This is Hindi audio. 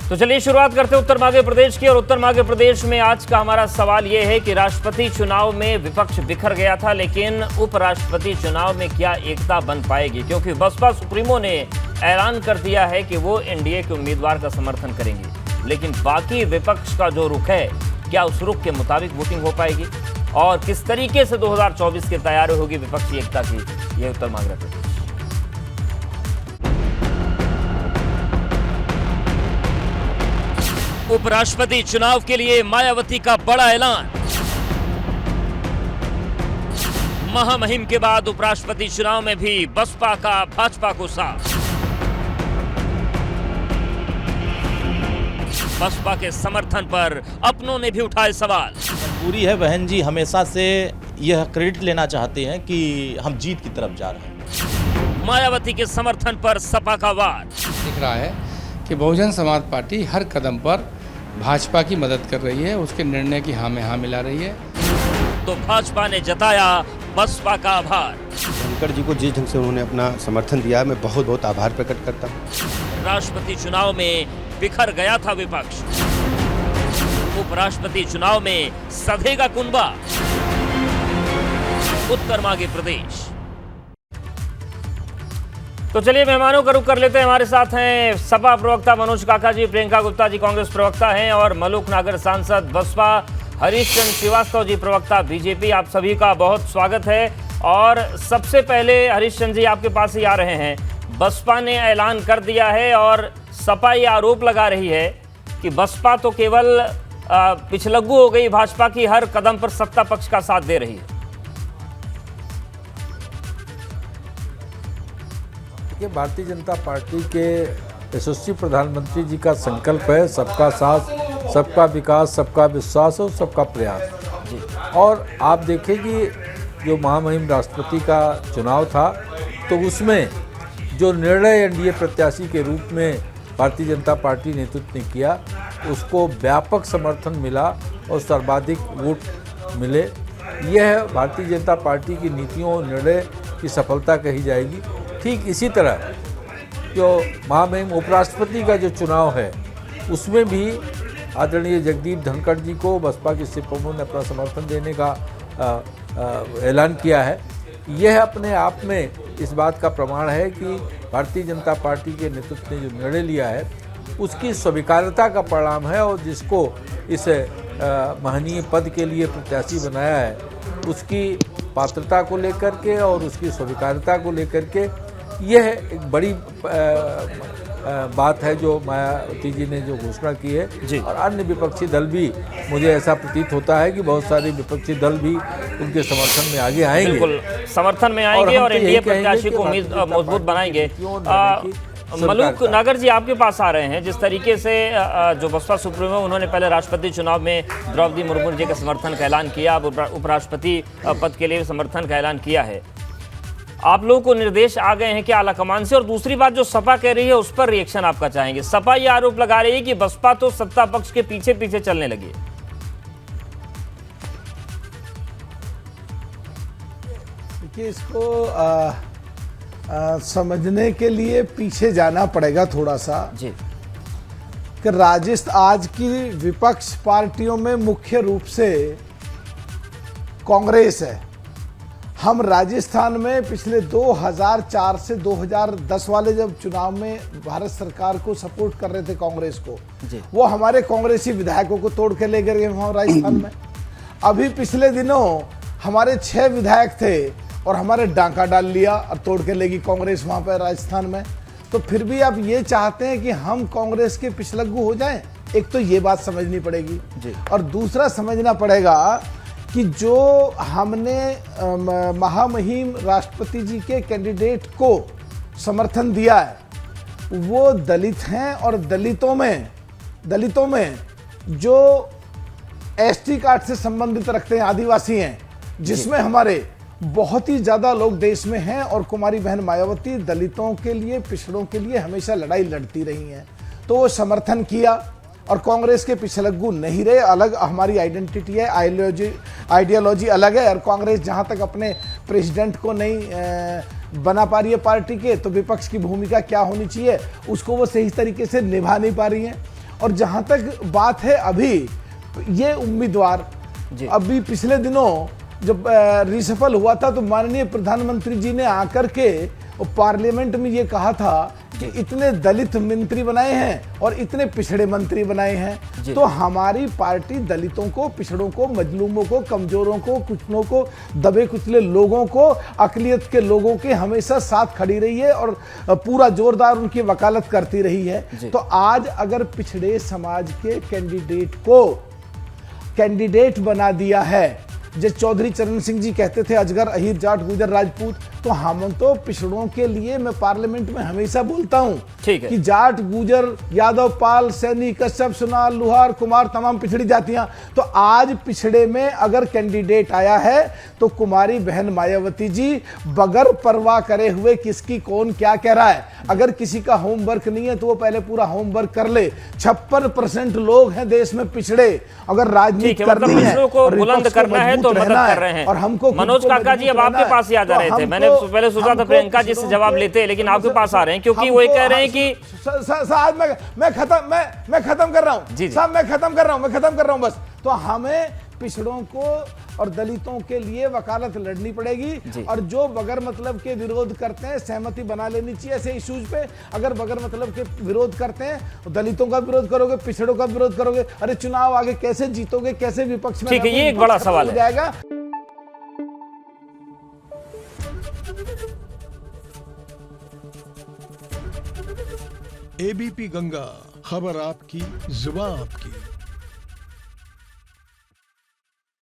तो चलिए शुरुआत करते हैं उत्तर मध्य प्रदेश की। और उत्तर मध्य प्रदेश में आज का हमारा सवाल यह है कि राष्ट्रपति चुनाव में विपक्ष बिखर गया था, लेकिन उपराष्ट्रपति चुनाव में क्या एकता बन पाएगी? क्योंकि बसपा सुप्रीमो ने ऐलान कर दिया है कि वो एनडीए के उम्मीदवार का समर्थन करेंगे, लेकिन बाकी विपक्ष का जो रुख है, क्या उस रुख के मुताबिक वोटिंग हो पाएगी? और किस तरीके से 2024 की तैयारी होगी विपक्षी एकता की? यह उत्तर मध्य प्रदेश। उपराष्ट्रपति चुनाव के लिए मायावती का बड़ा ऐलान। महामहिम के बाद उपराष्ट्रपति चुनाव में भी बसपा का भाजपा को साथ। बसपा के समर्थन पर अपनों ने भी उठाए सवाल। पूरी है बहन जी, हमेशा से यह क्रेडिट लेना चाहते हैं कि हम जीत की तरफ जा रहे हैं। मायावती के समर्थन पर सपा का वार। दिख रहा है कि बहुजन समाज पार्टी हर कदम पर भाजपा की मदद कर रही है, उसके निर्णय की हाँ में हाँ मिला रही है। तो भाजपा ने जताया बसपा का आभार। धनखड़ जी को जिस ढंग से उन्होंने अपना समर्थन दिया, मैं बहुत बहुत आभार प्रकट करता हूँ। राष्ट्रपति चुनाव में बिखर गया था विपक्ष, उपराष्ट्रपति चुनाव में सधेगा कुनबा। उत्तर मध्य प्रदेश। तो चलिए मेहमानों का रुख कर लेते हैं। हमारे साथ हैं सपा प्रवक्ता मनोज काका जी, प्रियंका गुप्ता जी कांग्रेस प्रवक्ता हैं, और मलूक नागर सांसद बसपा हरीश चंद्र श्रीवास्तव जी प्रवक्ता बीजेपी। आप सभी का बहुत स्वागत है। और सबसे पहले हरीश चंद्र जी आपके पास ही आ रहे हैं। बसपा ने ऐलान कर दिया है और सपा ये आरोप लगा रही है कि बसपा तो केवल पिछलग्गू हो गई, भाजपा की हर कदम पर सत्ता पक्ष का साथ दे रही है। ये भारतीय जनता पार्टी के यशस्वी प्रधानमंत्री जी का संकल्प है, सबका साथ, सबका विकास, सबका विश्वास और सबका प्रयास। और आप देखें कि जो महामहिम राष्ट्रपति का चुनाव था, तो उसमें जो निर्णय एनडीए प्रत्याशी के रूप में भारतीय जनता पार्टी नेतृत्व ने किया, उसको व्यापक समर्थन मिला और सर्वाधिक वोट मिले। यह भारतीय जनता पार्टी की नीतियों और निर्णय की सफलता कही जाएगी। ठीक इसी तरह जो महामहिम उपराष्ट्रपति का जो चुनाव है, उसमें भी आदरणीय जगदीप धनखड़ जी को बसपा के सुप्रीमो ने अपना समर्थन देने का ऐलान किया है। यह अपने आप में इस बात का प्रमाण है कि भारतीय जनता पार्टी के नेतृत्व ने जो निर्णय लिया है, उसकी स्वीकार्यता का परिणाम है। और जिसको इस महनीय पद के लिए प्रत्याशी बनाया है, उसकी पात्रता को लेकर के और उसकी स्वीकार्यता को लेकर के यह एक बड़ी बात है जो मायावती जी ने जो घोषणा की है जी। और अन्य विपक्षी दल भी, मुझे ऐसा प्रतीत होता है कि बहुत सारे विपक्षी दल भी उनके समर्थन में आगे आएंगे, बिल्कुल समर्थन में आएंगे और एनडीए प्रत्याशी को मजबूत बनाएंगे। मलूक नागर जी आपके पास आ रहे हैं। जिस तरीके से जो बसपा सुप्रीमो, उन्होंने पहले राष्ट्रपति चुनाव में द्रौपदी मुर्मू जी के समर्थन का ऐलान किया, अब उपराष्ट्रपति पद के लिए समर्थन का ऐलान किया है। आप लोगों को निर्देश आ गए हैं कि आलाकमान से? और दूसरी बात जो सपा कह रही है, उस पर रिएक्शन आपका चाहेंगे। सपा ये आरोप लगा रही है कि बसपा तो सत्ता पक्ष के पीछे पीछे चलने लगी है। देखिए, इसको समझने के लिए पीछे जाना पड़ेगा थोड़ा सा जी। कि राजस्थान आज की विपक्ष पार्टियों में मुख्य रूप से कांग्रेस है। हम राजस्थान में पिछले 2004 से 2010 वाले जब चुनाव में भारत सरकार को सपोर्ट कर रहे थे कांग्रेस को, वो हमारे कांग्रेसी विधायकों को तोड़ के ले गए वहाँ राजस्थान में। अभी पिछले दिनों हमारे 6 विधायक थे और हमारे डांका डाल लिया और तोड़ के लेगी कांग्रेस वहाँ पर राजस्थान में। तो फिर भी आप ये चाहते हैं कि हम कांग्रेस के पिछलग्गू हो जाएं? एक तो ये बात समझनी पड़ेगी और दूसरा समझना पड़ेगा कि जो हमने महामहिम राष्ट्रपति जी के कैंडिडेट को समर्थन दिया है, वो दलित हैं। और दलितों में जो एसटी कार्ड से संबंधित रखते हैं, आदिवासी हैं, जिसमें हमारे बहुत ही ज्यादा लोग देश में हैं। और कुमारी बहन मायावती दलितों के लिए, पिछड़ों के लिए हमेशा लड़ाई लड़ती रही हैं, तो वो समर्थन किया। और कांग्रेस के पिछलग्गू नहीं रहे। अलग हमारी आइडेंटिटी है, आइडियोलॉजी अलग है। और कांग्रेस जहां तक अपने प्रेसिडेंट को नहीं बना पा रही है पार्टी के, तो विपक्ष की भूमिका क्या होनी चाहिए उसको वो सही तरीके से निभा नहीं पा रही हैं। और जहां तक बात है अभी ये उम्मीदवार, अभी पिछले दिनों जब रिसफल हुआ था तो माननीय प्रधानमंत्री जी ने आकर के पार्लियामेंट में ये कहा था कि इतने दलित मंत्री बनाए हैं और इतने पिछड़े मंत्री बनाए हैं। तो हमारी पार्टी दलितों को, पिछड़ों को, मजलूमों को, कमजोरों को, कुचलों को, दबे कुचले लोगों को, अकलियत के लोगों के हमेशा साथ खड़ी रही है और पूरा जोरदार उनकी वकालत करती रही है। तो आज अगर पिछड़े समाज के कैंडिडेट को कैंडिडेट बना दिया है, जैसे चौधरी चरण सिंह जी कहते थे अजगर, अहीर, जाट, गुजर, राजपूत, तो हम तो पिछड़ों के लिए, मैं पार्लियामेंट में हमेशा बोलता हूं कि जाट, गुजर, यादव, पाल, सैनी, कश्यप, सुनार, लुहार, कुमार, तमाम पिछड़ी जातियां, तो आज पिछड़े में अगर कैंडिडेट आया है तो कुमारी बहन मायावती जी बगैर परवाह करे हुए किसकी कौन क्या कह रहा है, अगर किसी का होमवर्क नहीं है तो वो पहले पूरा होमवर्क कर ले। 56% लोग हैं देश में पिछड़े, अगर राजनीति करनी है को बुलंद करना है तो मदद कर रहे हैं। और हमको मनोज काका जी अब आपके पास ही आ जा रहे थे, मैंने पहले सोचा था प्रियंका जी से जवाब लेते हैं, लेकिन आपके पास आ रहे हैं क्योंकि वो कह रहे हैं कि साहब मैं खत्म कर रहा हूं साहब, मैं खत्म कर रहा हूं बस। तो हमें पिछड़ों को और दलितों के लिए वकालत लड़नी पड़ेगी और जो बगैर मतलब के विरोध करते हैं सहमति बना लेनी चाहिए ऐसे इश्यूज पे। अगर बगैर मतलब के विरोध करते हैं, दलितों का विरोध करोगे, पिछड़ों का विरोध करोगे, अरे चुनाव आगे कैसे जीतोगे, कैसे विपक्ष में? ठीक है, ये एक बड़ा सवाल है। जाएगा। एबीपी गंगा, खबर आपकी, जुबान आपकी।